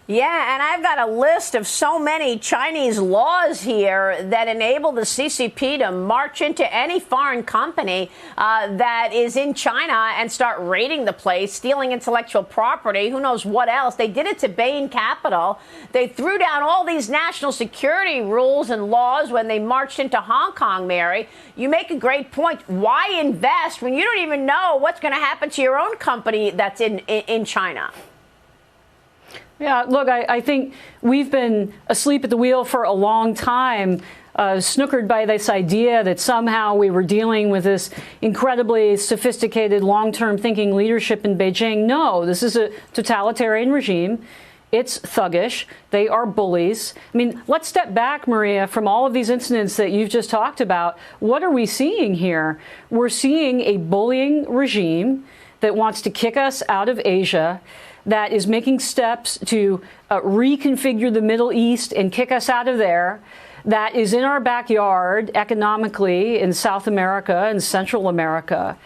Yeah, and I've got a list of so many Chinese laws here that enable the CCP to march into any foreign company that is in China and start raiding the place, stealing intellectual property, who knows what else. They did it to Bain Capital. They threw down all these national security rules and laws when they marched into Hong Kong, Mary. You make a great point. Why invest when you don't even know what's going to happen to your own company that's in China? Yeah, look, I think we've been asleep at the wheel for a long time, snookered by this idea that somehow we were dealing with this incredibly sophisticated, long-term thinking leadership in Beijing. No, this is a totalitarian regime. It's thuggish. They are bullies. I mean, let's step back, Maria, from all of these incidents that you've just talked about. What are we seeing here? We're seeing a bullying regime that wants to kick us out of Asia, that is making steps to reconfigure the Middle East and kick us out of there, that is in our backyard economically in South America and Central America.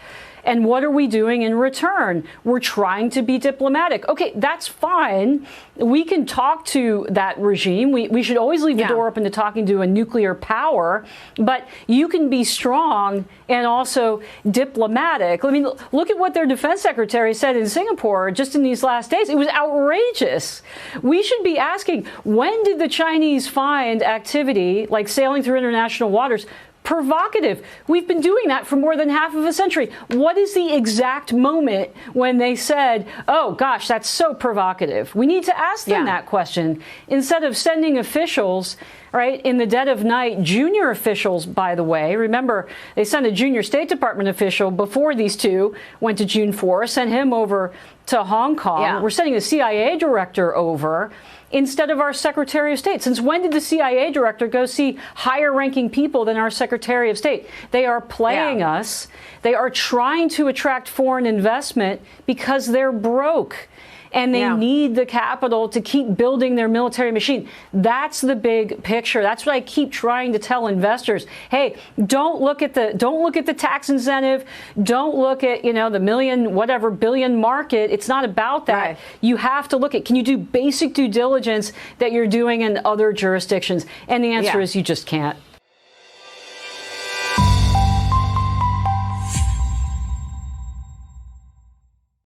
And what are we doing in return? We're trying to be diplomatic. Okay, that's fine. We can talk to that regime. We should always leave the door open to talking to a nuclear power. But you can be strong and also diplomatic. I mean, look at what their defense secretary said in Singapore just in these last days. It was outrageous. We should be asking, when did the Chinese find activity like sailing through international waters provocative? We've been doing that for more than half of a century. What is the exact moment when they said, oh, gosh, that's so provocative? We need to ask them that question instead of sending officials, right, in the dead of night, junior officials, by the way. Remember, they sent a junior State Department official before these two went to June 4th, sent him over to Hong Kong. We're sending the CIA director over instead of our Secretary of State. Since when did the CIA director go see higher ranking people than our Secretary of State? They are playing us. They are trying to attract foreign investment because they're broke. And they need the capital to keep building their military machine. That's the big picture. That's what I keep trying to tell investors. Hey, don't look at the tax incentive. Don't look at, the billion market. It's not about that. Right. You have to look at, can you do basic due diligence that you're doing in other jurisdictions? And the answer is you just can't.